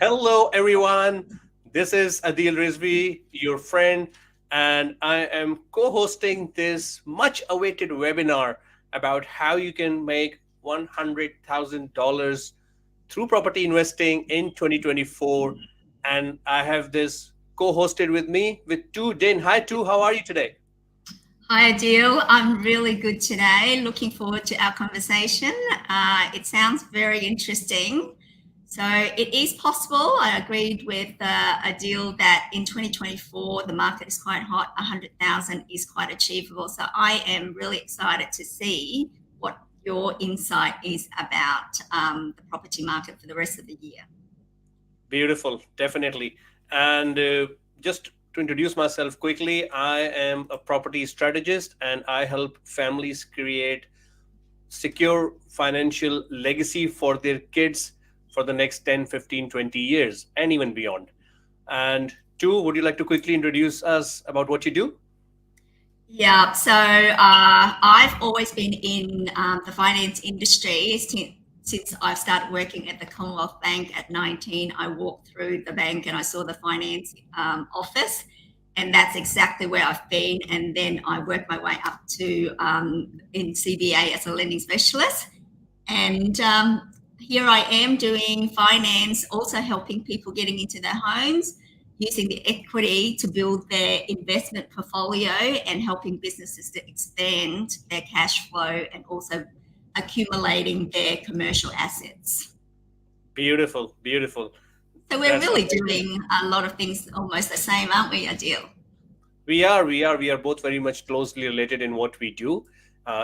Hello, everyone. This is Adeel Rizvi, your friend, and I am co hosting this much awaited webinar about how you can make $100,000 through property investing in 2024. And I have this co hosted with me with Tu Dinh. Hi, Tu, how are you today? Hi, Adeel. I'm really good today. Looking forward to our conversation. It sounds very interesting. So it is possible. I agreed with Adeel that in 2024 the market is quite hot. 100,000 is quite achievable. So I am really excited to see what your insight is about the property market for the rest of the year. Beautiful, definitely. And just to introduce myself quickly, I am a property strategist and I help families create secure financial legacy for their kids for the next 10, 15, 20 years and even beyond. And two, would you like to quickly introduce us about what you do? Yeah, so I've always been in the finance industry since I've started working at the Commonwealth Bank at 19. I walked through the bank and I saw the finance office, and that's exactly where I've been. And then I worked my way up to in CBA as a lending specialist. And here I am doing finance, also helping people getting into their homes, using the equity to build their investment portfolio and helping businesses to expand their cash flow and also accumulating their commercial assets. Beautiful, beautiful. So we're That's really amazing. doing a lot of things almost the same, aren't we, Adeel? We are both very much closely related in what we do.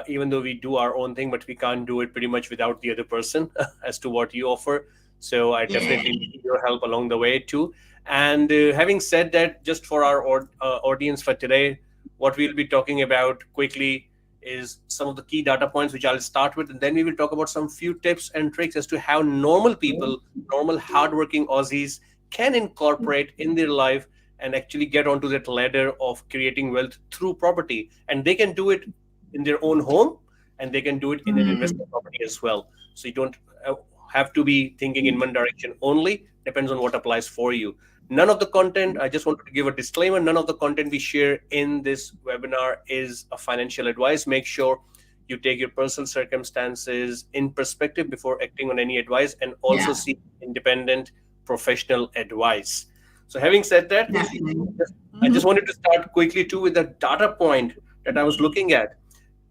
Even though we do our own thing, but we can't do it pretty much without the other person as to what you offer. So I Yeah. definitely need your help along the way too. And having said that, just for our audience for today, what we'll be talking about quickly is some of the key data points, which I'll start with, and then we will talk about some few tips and tricks as to how normal people, normal hardworking Aussies, can incorporate in their life and actually get onto that ladder of creating wealth through property. And they can do it in their own home and they can do it in an Mm, investment property as well. So you don't uh, have to be thinking in one direction only, depends on what applies for you. None of the content, I just wanted to give a disclaimer, none of the content we share in this webinar is a financial advice. Make sure you take your personal circumstances in perspective before acting on any advice, and also yeah, seek independent professional advice. So having said that, definitely. I just Hmm. wanted to start quickly too with a data point that I was looking at.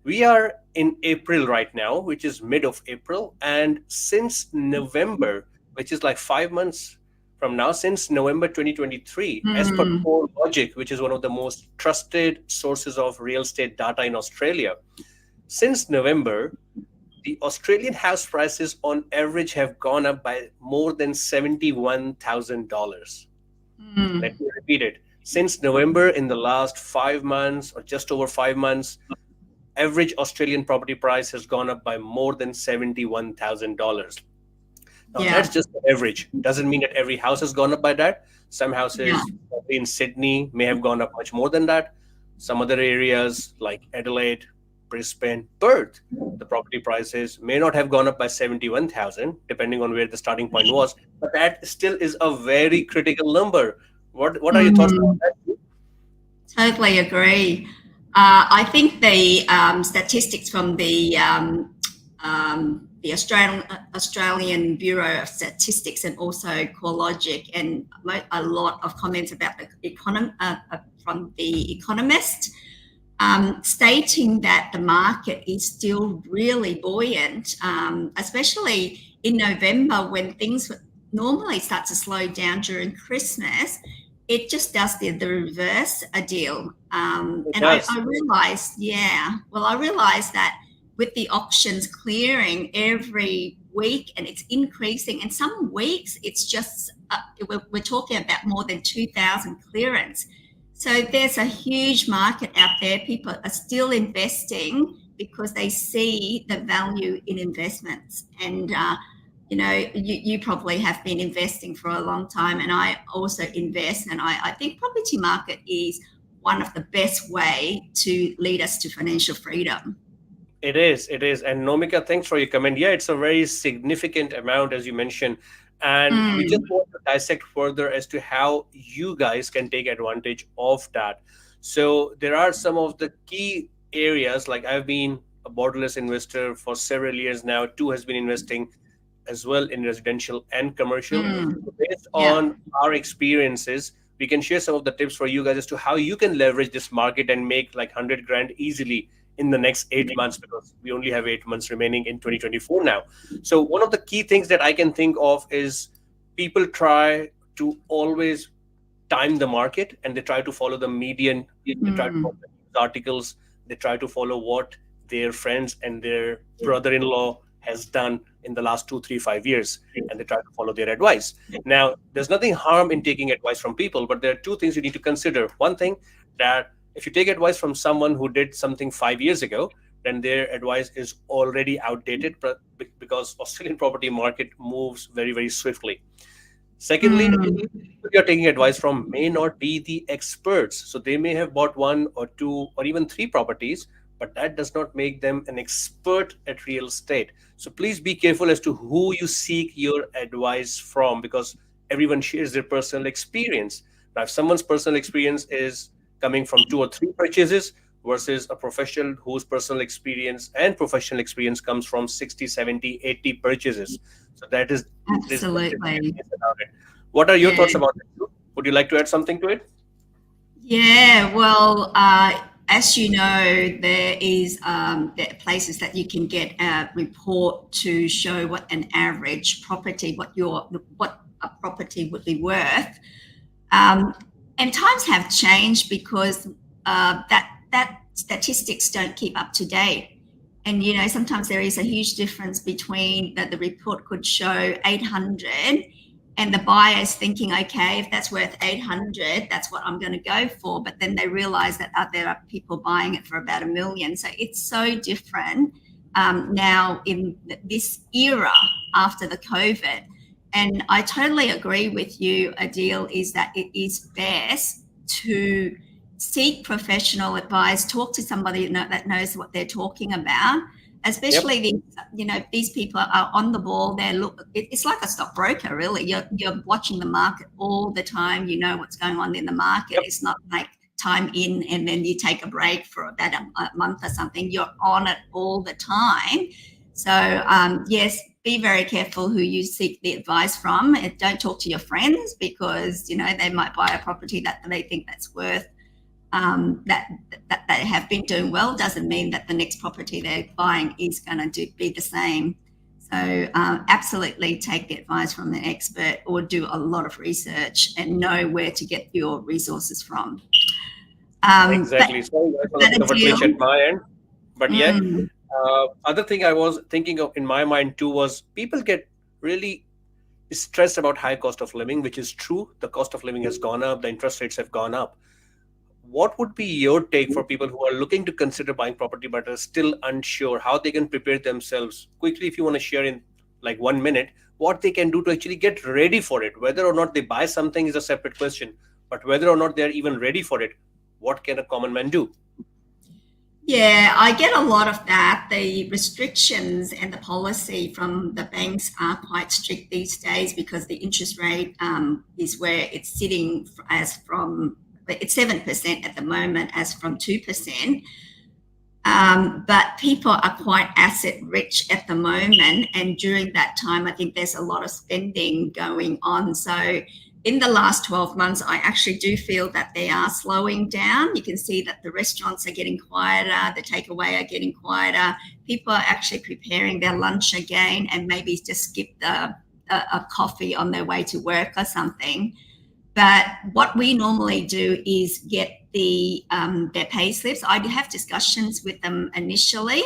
We are in April right now, which is mid of April. And since November, which is like 5 months from now, since November 2023, as per Mm, Core Logic, which is one of the most trusted sources of real estate data in Australia, since November, the Australian house prices on average have gone up by more than $71,000. mm. Let me repeat it. Since November, in the last 5 months or just over 5 months, average Australian property price has gone up by more than $71,000. Now, that's Yeah, just the average. Doesn't mean that every house has gone up by that. Some yeah, houses, probably in Sydney, may have gone up much more than that. Some other areas like Adelaide, Brisbane, Perth, the property prices may not have gone up by 71,000, depending on where the starting point was. But that still is a very critical number. What are your thoughts about mm, that? totally agree. I think the statistics from the Australian Bureau of Statistics and also CoreLogic and a lot of comments about the from the Economist, stating that the market is still really buoyant, especially in November when things normally start to slow down during Christmas. It just does the reverse a deal. It And does. I realized, yeah, well, I realized that with the auctions clearing every week and it's increasing, and some weeks it's just, we're talking about more than 2,000 clearance. So there's a huge market out there. People are still investing because they see the value in investments. And, you probably have been investing for a long time, and I also invest. And I think property market is one of the best way to lead us to financial freedom. It is, it is. And Nomika, thanks for your comment. Yeah, it's a very significant amount, as you mentioned. And we just Mm, want to dissect further as to how you guys can take advantage of that. So there are some of the key areas, like I've been a borderless investor for several years now. Tu has been investing as well in residential and commercial. mm, So based yeah, on our experiences, we can share some of the tips for you guys as to how you can leverage this market and make like 100 grand easily in the next 8 months, because we only have 8 months remaining in 2024 now. So one of the key things that I can think of is people try to always time the market, and they try to follow the median, they try to follow mm, the news articles, they try to follow what their friends and their brother-in-law has done in the last 2 3 5 years, and they try to follow their advice. Now there's nothing harm in taking advice from people, but there are two things you need to consider. One thing, that if you take advice from someone who did something 5 years ago, then their advice is already outdated, because Australian property market moves very very swiftly. Secondly, mm. people you're taking advice from may not be the experts. So they may have bought one or two or even three properties, but that does not make them an expert at real estate. So please be careful as to who you seek your advice from, because everyone shares their personal experience. Now, if someone's personal experience is coming from two or three purchases versus a professional whose personal experience and professional experience comes from 60, 70, 80 purchases. So that is, there's Absolutely. about it. What are your Yeah. thoughts about it? Would you like to add something to it? Yeah, well, as you know, there are places that you can get a report to show what an average property, what a property would be worth. Um, and times have changed because that statistics don't keep up to date. And you know, sometimes there is a huge difference between that the report could show 800 and the buyer's thinking, okay, if that's worth 800, that's what I'm going to go for. But then they realize that there are people buying it for about 1 million. So it's so different now in this era after the COVID. And I totally agree with you, Adeel, is that it is best to seek professional advice, talk to somebody that knows what they're talking about, Yep. especially these people are on the ball. It's like a stockbroker, really. You're watching the market all the time. You know what's going on in the market. Yep. It's not like time in and then you take a break for about a month or something. You're on it all the time. So yes, be very careful who you seek the advice from. And don't talk to your friends, because you know they might buy a property that they think that's worth that they have been doing well. Doesn't mean that the next property they're buying is going to be the same. So absolutely take the advice from the expert, or do a lot of research and know where to get your resources from. Um, but, Exactly. Sorry guys for the but bit a of a glitch at deal. my end. But yeah, Mm, other thing I was thinking of in my mind too was people get really stressed about high cost of living, which is true. The cost of living has gone up, the interest rates have gone up. What would be your take for people who are looking to consider buying property but are still unsure how they can prepare themselves? Quickly, if you want to share in like 1 minute, what they can do to actually get ready for it. Whether or not they buy something is a separate question, but whether or not they're even ready for it, what can a common man do? yeah, I get a lot of that. The restrictions and the policy from the banks are quite strict these days, because the interest rate is where it's sitting as from, it's 7% at the moment, as from 2%. But people are quite asset rich at the moment, and during that time, I think there's a lot of spending going on. So, in the last 12 months, I actually do feel that they are slowing down. You can see that the restaurants are getting quieter, the takeaway are getting quieter. People are actually preparing their lunch again, and maybe just skip a coffee on their way to work or something. But what we normally do is get their pay slips. I have discussions with them initially,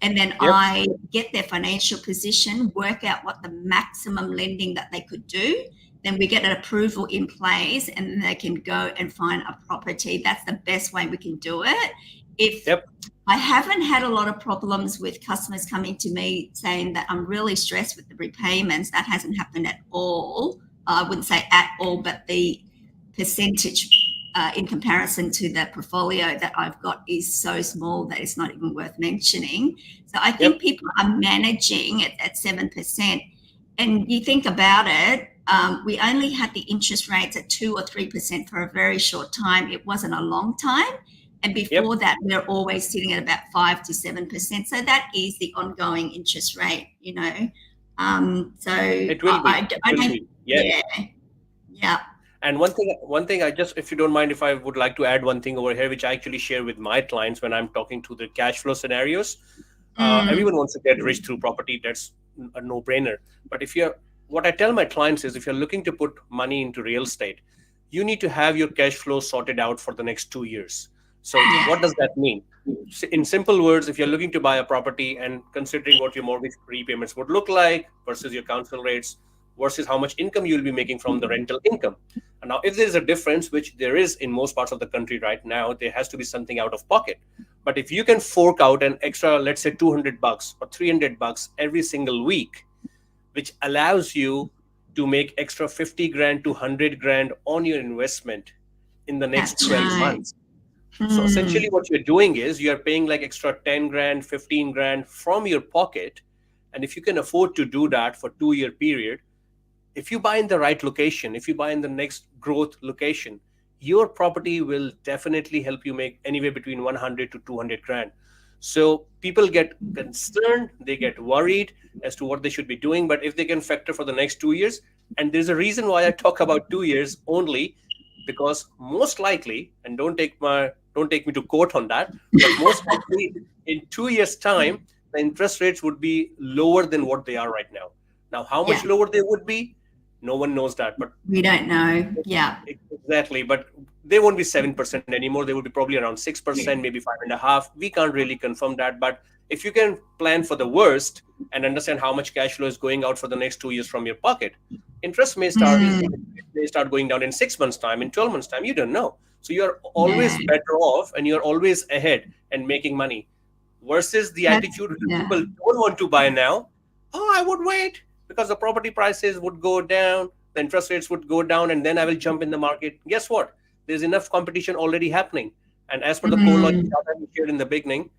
and then Yep. I get their financial position, work out what the maximum lending that they could do. Then we get an approval in place, and then they can go and find a property. That's the best way we can do it. If Yep. I haven't had a lot of problems with customers coming to me saying that I'm really stressed with the repayments. That hasn't happened at all. I wouldn't say at all, but the percentage in comparison to the portfolio that I've got is so small that it's not even worth mentioning. So I think Yep. people are managing it at 7%. And you think about it, we only had the interest rates at 2 or 3% for a very short time. It wasn't a long time. And Yep. before that, we're always sitting at about 5 to 7%. So that is the ongoing interest rate, you know. So It will be. It I will don't, be. Yes. yeah, yeah. And one thing I just, if you don't mind, if I would like to add one thing over here, which I actually share with my clients when I'm talking to the cash flow scenarios. Mm, Everyone wants to get rich through property. That's a no-brainer. But what I tell my clients is, if you're looking to put money into real estate, you need to have your cash flow sorted out for the next 2 years. So yeah, what does that mean? In simple words, if you're looking to buy a property and considering what your mortgage repayments would look like versus your council rates versus how much income you'll be making from the rental income. And now, if there's a difference, which there is in most parts of the country right now, there has to be something out of pocket. But if you can fork out an extra, let's say $200 or $300 every single week, which allows you to make extra 50 grand to 100 grand on your investment in the next that's 12 right. months. So Mm, essentially what you're doing is you're paying like extra 10 grand, 15 grand from your pocket. And if you can afford to do that for 2 year period, if you buy in the right location, if you buy in the next growth location, your property will definitely help you make anywhere between 100 to 200 grand. So people get concerned, they get worried as to what they should be doing. But if they can factor for the next 2 years, and there's a reason why I talk about 2 years only, because most likely, and don't take me to court on that, but most likely in 2 years' time, the interest rates would be lower than what they are right now. Now, how yeah, much lower they would be, no one knows that. But we don't know. Yeah, exactly, but they won't be 7% anymore. They will be probably around 6%, maybe 5.5. We can't really confirm that. But if you can plan for the worst and understand how much cash flow is going out for the next 2 years from your pocket, interest may start going down in 6 months' time, in 12 months' time. You don't know. So you're yeah, always better off and you're always ahead and making money versus the that's attitude that yeah. people don't want to buy now. Oh, I would wait because the property prices would go down, the interest rates would go down, and then I will jump in the market. Guess what? There's enough competition already happening. And as per the CoreLogic Mm, data we shared in the beginning,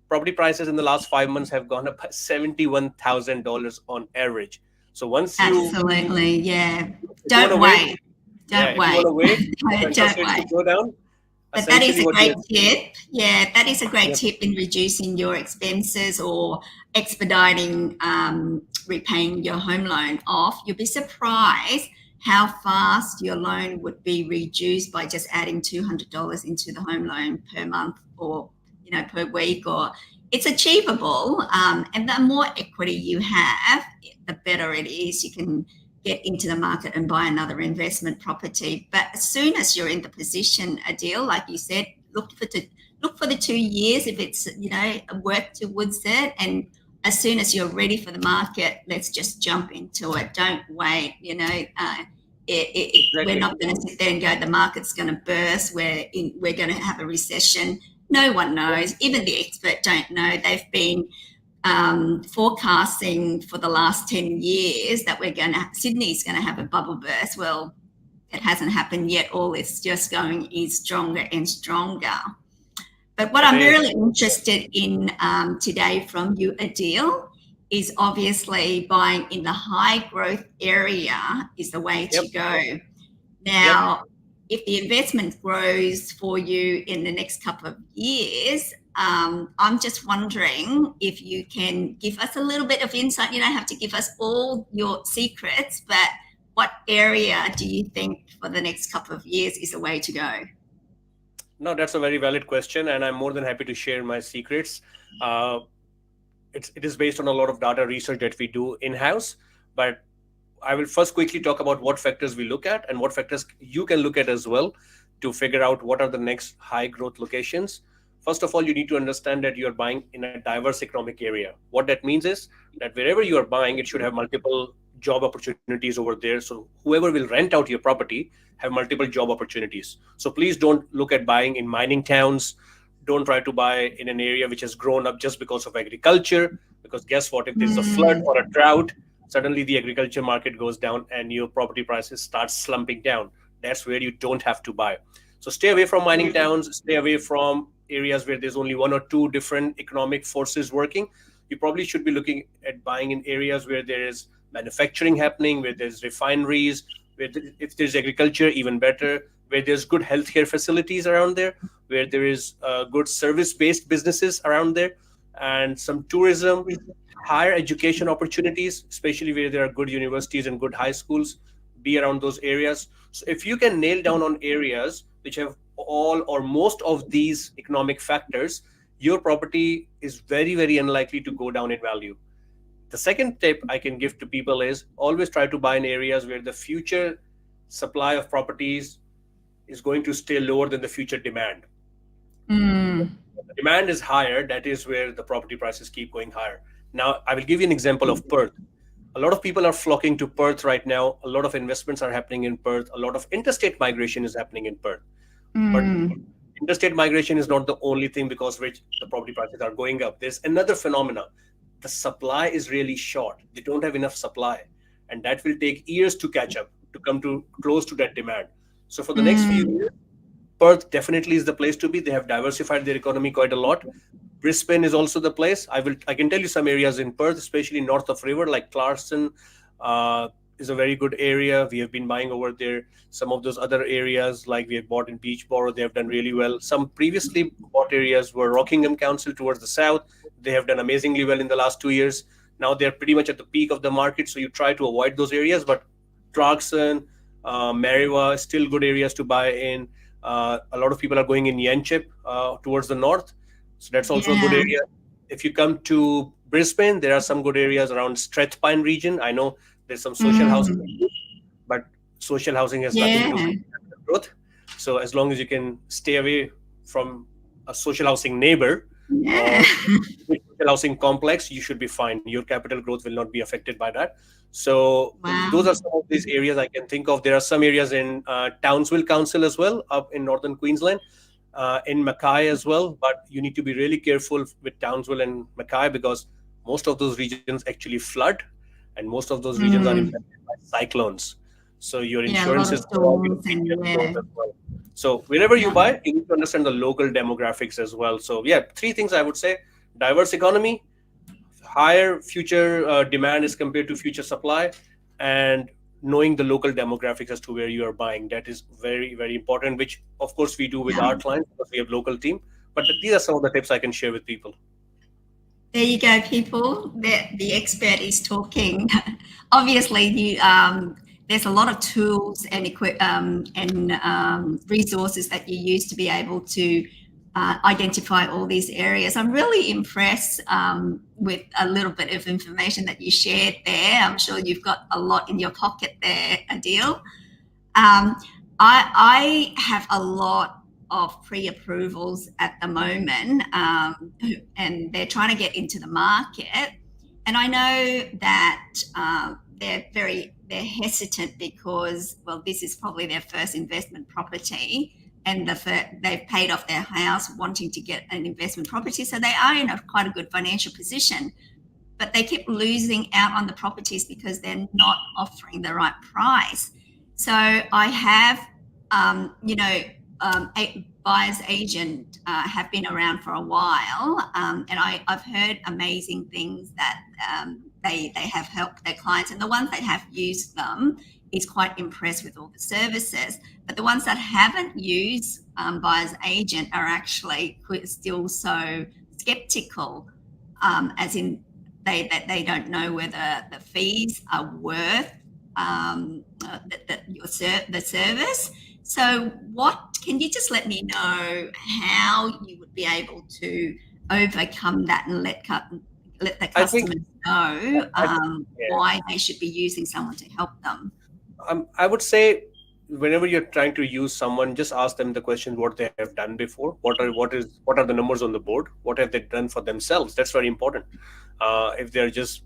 property prices in the last 5 months have gone up by $71,000 on average. So once absolutely, yeah. if you want to Don't wait, wait. yeah, Don't if you want wait. to wait for interest Don't rates to wait. go down, But that is essentially a what great you're, tip. Yeah, that is a great yeah, tip in reducing your expenses or expediting repaying your home loan off. You'll be surprised how fast your loan would be reduced by just adding $200 into the home loan per month or per week. Or it's achievable, and the more equity you have, the better it is. You can get into the market and buy another investment property. But as soon as you're in the position, a deal, like you said, look for the 2 years if it's work towards it, and as soon as you're ready for the market, let's just jump into it. Don't wait. We're exactly. not going to sit there and go, the market's going to burst. We're going to have a recession. No one Yep. knows. Even the expert don't know. They've been forecasting for the last 10 years that Sydney's going to have a bubble burst. Well, it hasn't happened yet. All it's just going is stronger and stronger. But what It I'm is. really interested in today from you, Adeel, is obviously buying in the high growth area is the way Yep. to go. Yep. Now, if the investment grows for you in the next couple of years, I'm just wondering if you can give us a little bit of insight. You don't have to give us all your secrets, but what area do you think for the next couple of years is the way to go? No, that's a very valid question, and I'm more than happy to share my secrets. Uh, it is based on a lot of data research that we do in house, but I will first quickly talk about what factors we look at and what factors you can look at as well to figure out what are the next high growth locations. First of all, you need to understand that you are buying in a diverse economic area. What that means is that wherever you are buying, it should have multiple job opportunities over there. So whoever will rent out your property have multiple job opportunities. So please don't look at buying in mining towns. Don't try to buy in an area which has grown up just because of agriculture. Because guess what? If there's a flood Mm, or a drought, suddenly the agriculture market goes down and your property prices start slumping down. That's where you don't have to buy. So stay away from mining towns, stay away from areas where there's only one or two different economic forces working. You probably should be looking at buying in areas where there is manufacturing happening, where there's refineries, if there's agriculture, even better, where there's good healthcare facilities around there, where there is good service-based businesses around there, and some tourism, higher education opportunities, especially where there are good universities and good high schools, be around those areas. So if you can nail down on areas which have all or most of these economic factors, your property is very, very unlikely to go down in value. The second tip I can give to people is always try to buy in areas where the future supply of properties is going to stay lower than the future demand. Mm. The demand is higher, that is where the property prices keep going higher. Now, I will give you an example of Perth. A lot of people are flocking to Perth right now. A lot of investments are happening in Perth. A lot of interstate migration is happening in Perth. But Mm. interstate migration is not the only thing because which the property prices are going up. There's another phenomena. The supply is really short. They don't have enough supply. And that will take years to catch up, to come to close to that demand. So for the next few Mm. years, Perth definitely is the place to be. They have diversified their economy quite a lot. Brisbane is also the place. I can tell you some areas in Perth, especially north of river, like Clarkson, uh, is a very good area. We have been buying over there. Some of those other areas, like we have bought in Beachboro, they have done really well. Some previously bought areas were Rockingham Council towards the south. They have done amazingly well in the last 2 years. Now they're pretty much at the peak of the market, so you try to avoid those areas. But Clarkson, Mariwa, still good areas to buy in. A lot of people are going in Yanchep towards the north, so that's also a good Yeah. area. If you come to Brisbane, there are some good areas around Strathpine region. I know there's some social housing, Mm. but social housing has nothing to do Yeah. with growth. So as long as you can stay away from a social housing neighbor Yeah. or social housing complex, you should be fine. Your capital growth will not be affected by that. So those Wow. are some of these areas I can think of. There are some areas in Townsville Council as well, up in northern Queensland, in Mackay as well. But you need to be really careful with Townsville and Mackay because most of those regions actually flood, and most of those regions are Mm. impacted by cyclones. So your Yeah, a lot of insurances go up, your storms and premiums go up yeah. as well. So wherever you Yeah. buy, you need to understand the local demographics as well. So yeah, three things I would say: diverse economy, higher future demand as compared to future supply, and knowing the local demographics as to where you are buying. That is very, very important, which of course we do with Yeah. our clients because we have local team. But these are some of the tips I can share with people. There you go, people. The expert is talking. Obviously, there's a lot of tools and resources that you use to be able to identify all these areas. I'm really impressed with a little bit of information that you shared there. I'm sure you've got a lot in your pocket there, Adeel. Um, I have a lot of pre-approvals at the moment, and they're trying to get into the market. And I know that they're hesitant because, well, this is probably their first investment property, and they've paid off their house wanting to get an investment property, so they are in quite a good financial position. But they keep losing out on the properties because they're not offering the right price. So I have, a buyer's agent have been around for a while, and I've heard amazing things that they have helped their clients, and the ones that have used them is quite impressed with all the services. But the ones that haven't used buyer's agent are actually still so skeptical, as in they don't know whether the fees are worth the service. So, what can you just let me know how you would be able to overcome that and let the I think, customers know I think yeah. why they should be using someone to help them? I would say whenever you're trying to use someone, just ask them the question what they have done before. What are the numbers on the board? What have they done for themselves? That's very important. If they're just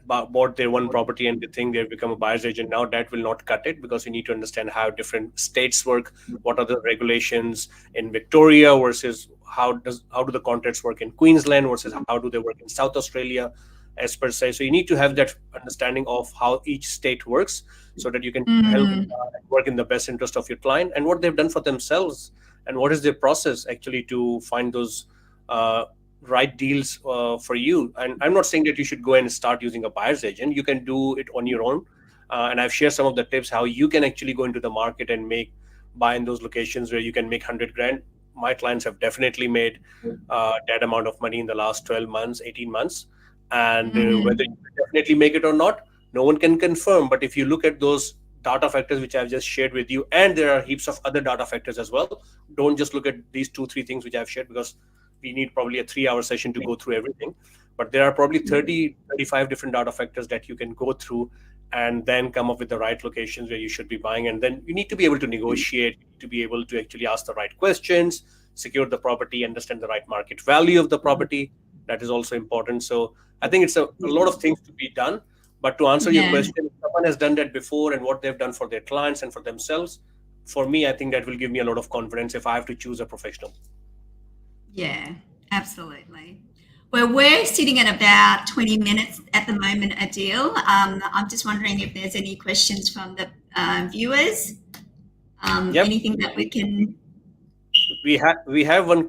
bought their one property and they think they've become a buyer's agent now, that will not cut it because you need to understand how different states work. What are the regulations in Victoria versus how do the contracts work in Queensland versus how do they work in South Australia? as per se. So you need to have that understanding of how each state works, so that you can help Mm. work in the best interest of your client and what they've done for themselves, and what is their process actually to find those uh, right deals for you. And I'm not saying that you should go and start using a buyer's agent. You can do it on your own. And I've shared some of the tips how you can actually go into the market and make buy in those locations where you can make 100 grand. My clients have definitely made that amount of money in the last 12 months, 18 months. And whether Mm. you can definitely make it or not, no one can confirm. But if you look at those data factors which I've just shared with you, and there are heaps of other data factors as well, don't just look at these two, three things which I've shared, because we need probably a 3 hour session to go through everything. But there are probably 30, 35 different data factors that you can go through and then come up with the right locations where you should be buying. And then you need to be able to negotiate, to be able to actually ask the right questions, secure the property, understand the right market value of the property. That is also important. So I think it's a lot of things to be done. But to answer your Yeah. question, if someone has done that before and what they've done for their clients and for themselves, for me, I think that will give me a lot of confidence if I have to choose a professional. Yeah, absolutely. Well, we're sitting at about 20 minutes at the moment, Adeel. I'm just wondering if there's any questions from the viewers. Yep. Anything that we can. We have one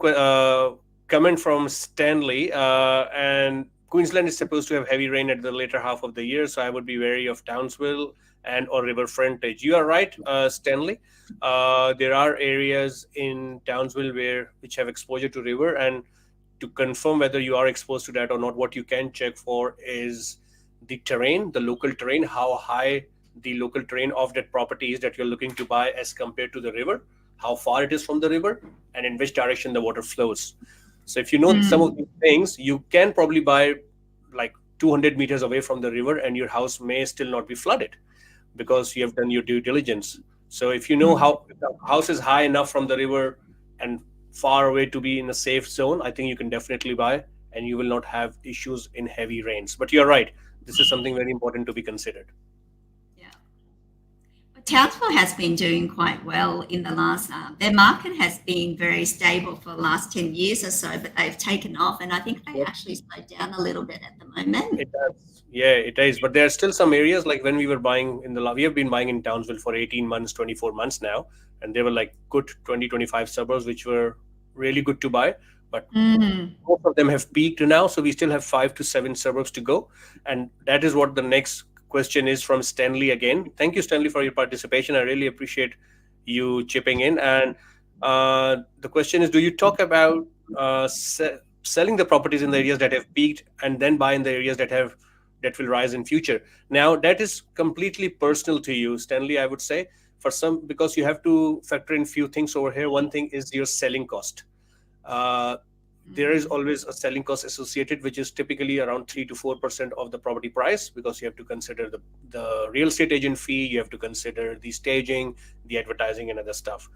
comment from Stanley, and Queensland is supposed to have heavy rain at the later half of the year, so I would be wary of Townsville and or river frontage. You are right, Stanley. There are areas in Townsville where which have exposure to river, and to confirm whether you are exposed to that or not, what you can check for is the terrain, the local terrain, how high the local terrain of that property is that you're looking to buy as compared to the river, how far it is from the river, and in which direction the water flows. So if you know some of Mm, these things, you can probably buy like 200 meters away from the river, and your house may still not be flooded because you have done your due diligence. So if you know mm. how if the house is high enough from the river and far away to be in a safe zone, I think you can definitely buy, and you will not have issues in heavy rains. But you're right, this is something very important to be considered. Yeah. Well, Townsville has been doing quite well in the last. Their market has been very stable for the last 10 years or so, but they've taken off, and I think they actually slowed down a little bit at the moment. It does. Yeah, it is. But there are still some areas like when we were buying in we have been buying in Townsville for 18 months, 24 months now. And they were like good 20, 25 suburbs, which were really good to buy. But Mm, most of them have peaked now. So we still have 5 to 7 suburbs to go. And that is what the next question is from Stanley again. Thank you, Stanley, for your participation. I really appreciate you chipping in. And the question is, do you talk about selling the properties in the areas that have peaked and then buy in the areas that will rise in future? Now that is completely personal to you, Stanley, I would say. For some, because you have to factor in few things over here. One thing is your selling cost. uh, there is mm, always a selling cost associated, which is typically around 3 to 4% of the property price, because you have to consider the real estate agent fee, you have to consider the staging, the advertising, and other stuff.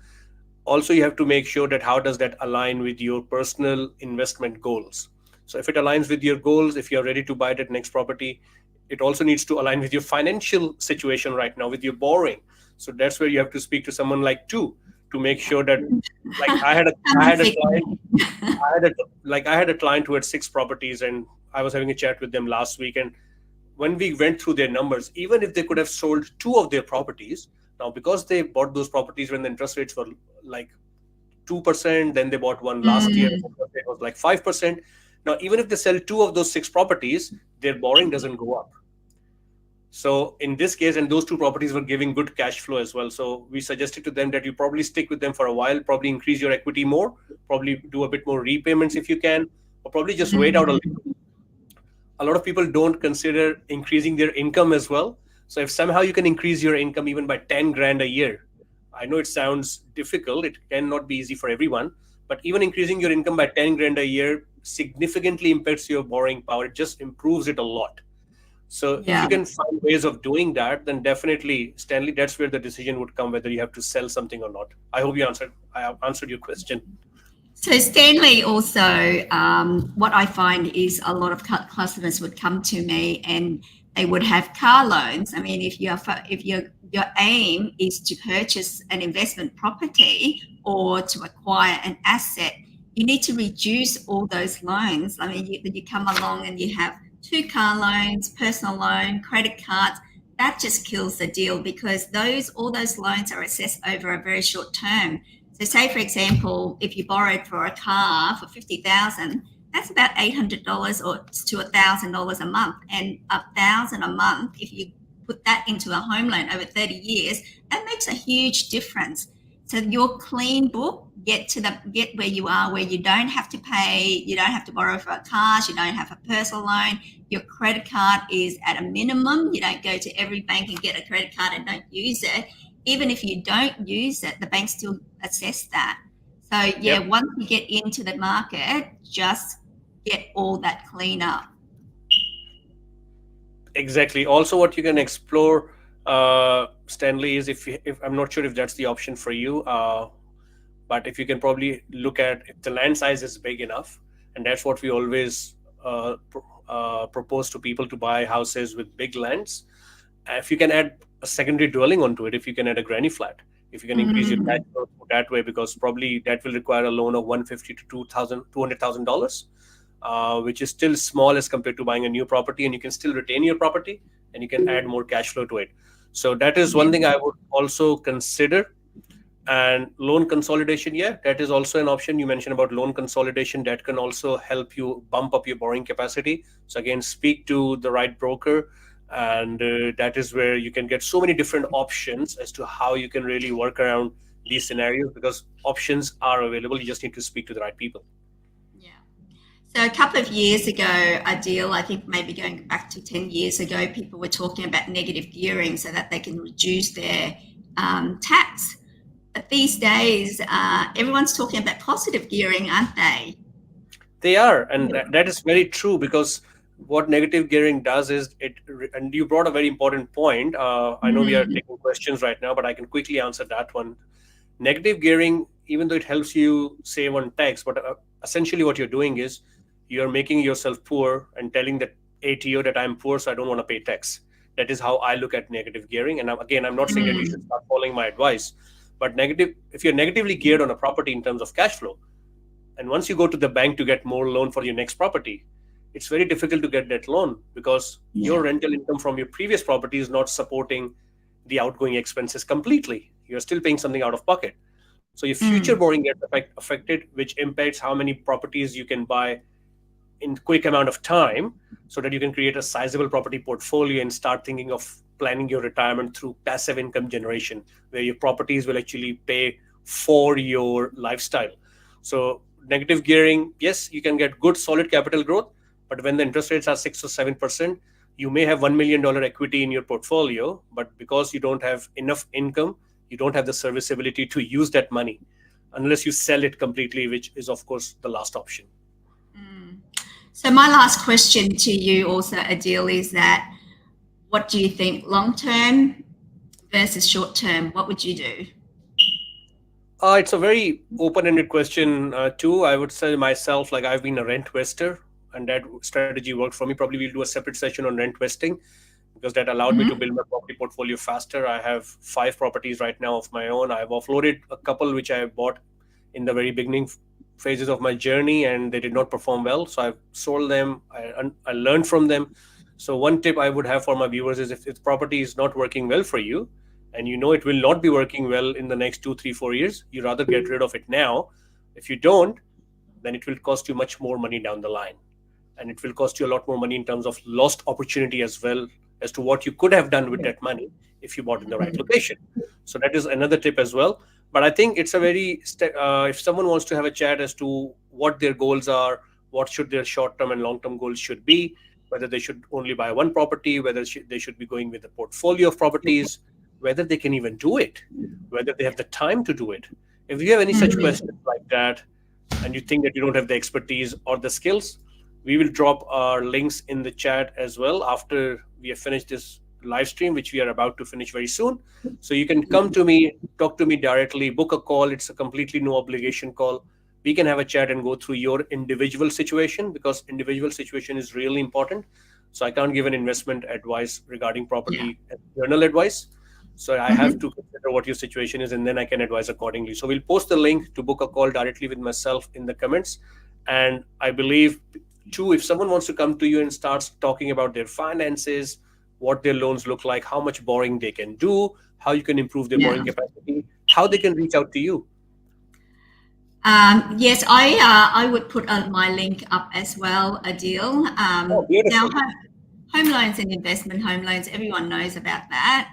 Also, you have to make sure that how does that align with your personal investment goals. So if it aligns with your goals, if you're ready to buy that next property, it also needs to align with your financial situation right now, with your borrowing. So that's where you have to speak to someone like Tu to make sure that, like I Someone had a sick. client I had a client who had 6 properties, and I was having a chat with them last week. And when we went through their numbers, even if they could have sold 2 of their properties, now because they bought those properties when the interest rates were like 2%, then they bought one last year, Mm, it was like 5%. Now, even if they sell 2 of those 6 properties, their borrowing doesn't go up. So in this case, and those 2 properties were giving good cash flow as well. So we suggested to them that you probably stick with them for a while, probably increase your equity more, probably do a bit more repayments if you can, or probably just wait out a mm, little. A lot of people don't consider increasing their income as well. So if somehow you can increase your income even by 10 grand a year, I know it sounds difficult, it cannot be easy for everyone, but even increasing your income by 10 grand a year significantly impacts your borrowing power. It just improves it a lot. So if yeah. you can find ways of doing that, then definitely, Stanley, that's where the decision would come whether you have to sell something or not. I hope I have answered your question. So Stanley also, what I find is a lot of customers would come to me and they would have car loans. I mean, if your aim is to purchase an investment property or to acquire an asset, you need to reduce all those loans. I mean, you come along and you have two car loans, personal loan, credit cards, that just kills the deal because all those loans are assessed over a very short term. So say for example, if you borrowed for a car for 50,000, that's about $800 or to $1,000 a month. And $1,000 a month, if you put that into a home loan over 30 years, that makes a huge difference. So your clean book, get where you are, where you don't have to pay, you don't have to borrow for cars, you don't have a personal loan, your credit card is at a minimum. You don't go to every bank and get a credit card and don't use it. Even if you don't use it, the bank still assess that. So yeah, Yep. once you get into the market, just get all that clean up. Exactly. Also, what you can explore, Stanley, is if I'm not sure if that's the option for you, but if you can probably look at if the land size is big enough, and that's what we always propose to people to buy houses with big lands. If you can add a secondary dwelling onto it, if you can add a granny flat, if you can increase your cash Mm, flow that way, because probably that will require a loan of 150 to $200,000, which is still small as compared to buying a new property, and you can still retain your property and you can add more cash flow to it. So that is yeah, one thing I would also consider. And loan consolidation, yeah, that is also an option. You mentioned about loan consolidation, that can also help you bump up your borrowing capacity. So again, speak to the right broker, and that is where you can get so many different options as to how you can really work around these scenarios, because options are available. You just need to speak to the right people. yeah. So a couple of years ago, Adeel, I think maybe going back to 10 years ago, people were talking about negative gearing so that they can reduce their tax. But these days, everyone's talking about positive gearing, aren't they? They are, and that is very true, because what negative gearing does is and you brought a very important point. I know we are Mm, taking questions right now, but I can quickly answer that one. Negative gearing, even though it helps you save on tax, but essentially what you're doing is you're making yourself poor and telling that ATO that I'm poor, so I don't want to pay tax. That is how I look at negative gearing. And again, I'm not saying that you should mm, start following my advice, but if you're negatively geared on a property in terms of cash flow, and once you go to the bank to get more loan for your next property, it's very difficult to get that loan because your yeah. rental income from your previous property is not supporting the outgoing expenses completely. You're still paying something out of pocket. So your future Mm, borrowing gets affected, which impacts how many properties you can buy in quick amount of time, so that you can create a sizable property portfolio and start thinking of planning your retirement through passive income generation, where your properties will actually pay for your lifestyle. So negative gearing, yes, you can get good solid capital growth, but when the interest rates are 6 or 7%, you may have $1 million equity in your portfolio, but because you don't have enough income, you don't have the serviceability to use that money unless you sell it completely, which is of course the last option. mm. So my last question to you also, Adil, is that what do you think long term versus short term? What would you do? It's a very open-ended question, too. I would say myself, like I've been a rent investor, and that strategy worked for me. Probably we'll do a separate session on rent investing, because that allowed me to Mm-hmm. build my property portfolio faster. I have 5 properties right now of my own. I've offloaded a couple which I bought in the very beginning phases of my journey, and they did not perform well. So I've sold them. I learned from them. So one tip I would have for my viewers is, if property is not working well for you, and you know it will not be working well in the next 2, 3, 4 years, you rather get rid of it now. If you don't, then it will cost you much more money down the line, and it will cost you a lot more money in terms of lost opportunity as well, as to what you could have done with that money if you bought in the right location. So that is another tip as well. But I think it's a if someone wants to have a chat as to what their goals are, what should their short term and long term goals should be, whether they should only buy one property, whether they should be going with a portfolio of properties, whether they can even do it, whether they have the time to do it. If you have any such Mm-hmm. questions like that, and you think that you don't have the expertise or the skills, we will drop our links in the chat as well after we have finished this live stream, which we are about to finish very soon. So you can come to me, talk to me directly, book a call. It's a completely no obligation call. We can have a chat and go through your individual situation, because individual situation is really important. So I can't give an investment advice regarding Yeah. property as journal advice. So I have Mm-hmm. to consider what your situation is, and then I can advise accordingly. So we'll post the link to book a call directly with myself in the comments. And I believe Two, if someone wants to come to you and starts talking about their finances, what their loans look like, how much borrowing they can do, how you can improve their Yeah. borrowing capacity, how they can reach out to you. Yes, I would put my link up as well, Adeel. Oh, Now, beautiful. home loans and investment home loans, everyone knows about that,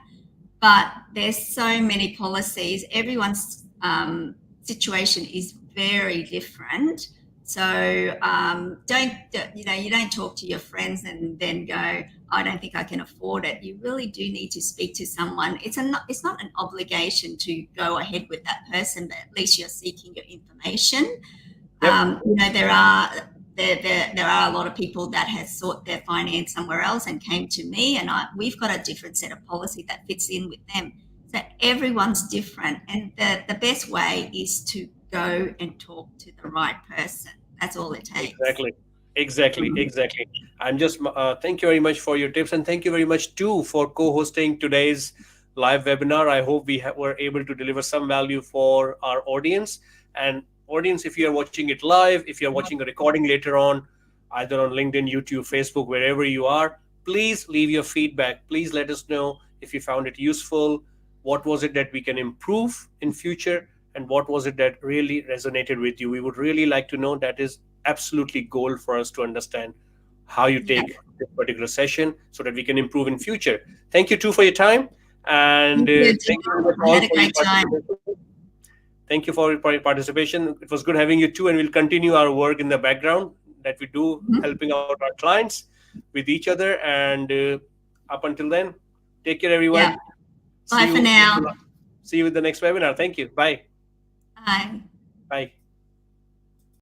but there's so many policies. Everyone's situation is very different. So you don't talk to your friends and then go, I don't think I can afford it. You really do need to speak to someone. It's not an obligation to go ahead with that person, but at least you're seeking your information. Yep. There are a lot of people that has sought their finance somewhere else and came to me, and we've got a different set of policy that fits in with them. So everyone's different, and the best way is to go and talk to the right person. That's all it takes. Exactly. Exactly. Mm. Exactly. I'm just, thank you very much for your tips. And thank you very much, too, for co hosting today's live webinar. I hope we were able to deliver some value for our audience. And, audience, if you're watching it live, if you're watching a recording later on, either on LinkedIn, YouTube, Facebook, wherever you are, please leave your feedback. Please let us know if you found it useful. What was it that we can improve in future? And what was it that really resonated with you? We would really like to know. That is absolutely goal for us to understand how you Yeah. take this particular session so that we can improve in future. Thank you too for your time, and Thank you, thank you very Adele. much I all had a for your great time. participation. Thank you for your participation. It was good having you too, and we'll continue our work in the background that we do, Mhm. helping out our clients with each other. And up until then, take care, everyone. Yeah. See Bye for you. now. See you with the next webinar. Thank you. Bye. Bye. Bye.